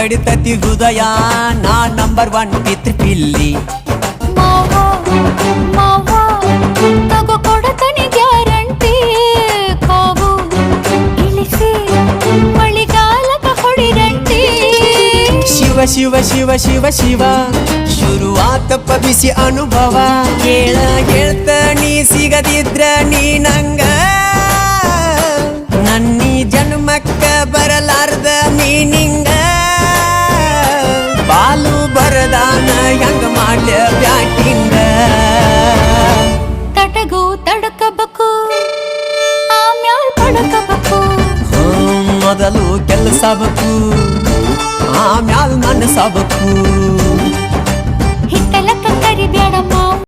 ಬಡಿತತಿ ಹೃದಯ ನಾ ನಂಬರ್ 1 ಪಿತೃ ಪಿಲ್ಲಿ ಮಾವ ಮಾವ ತಗೋ ಕೊಡತನಿ ಗ್ಯಾರಂಟಿ ಕಾವು ಇಳಿಸಿ ಮಳಿಗಾಲದ ಹೊಡಿರಂಟಿ ಶಿವ ಶಿವ ಶಿವ ಶಿವ ಶಿವ ಶುರುವಾತಪ್ಪ ಬಿಸಿ ಅನುಭವ ಹೇಳ್ತ ನೀ ಸಿಗದಿದ್ರ ನೀ ನಂಗ ನನ್ನೀ ಜನ್ಮಕ್ಕ ಬರಲಾರ್ದ ಮೀನಿಂಗ ಬಾಲು ಬರದಾನ ಹೆಂಗ ಮಾಡ್ಲ ಬ್ಯಾಟಿಂಗ ತಟಗೂ ತಡಕಬೇಕು ಆಮ್ಯಾಲ್ ಪಡಕಬೇಕು ಮೊದಲು ಕೆಲಸಬೇಕು ಆಮ್ಯಾಲ್ ಮನಸಬೇಕು